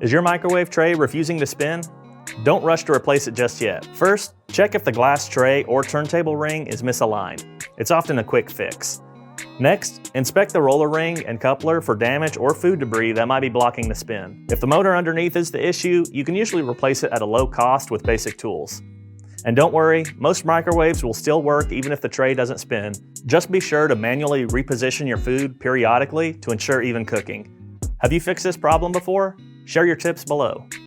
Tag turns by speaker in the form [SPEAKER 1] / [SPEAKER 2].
[SPEAKER 1] Is your microwave tray refusing to spin? Don't rush to replace it just yet. First, check if the glass tray or turntable ring is misaligned. It's often a quick fix. Next, inspect the roller ring and coupler for damage or food debris that might be blocking the spin. If the motor underneath is the issue, you can usually replace it at a low cost with basic tools. And don't worry, most microwaves will still work even if the tray doesn't spin. Just be sure to manually reposition your food periodically to ensure even cooking. Have you fixed this problem before? Share your tips below.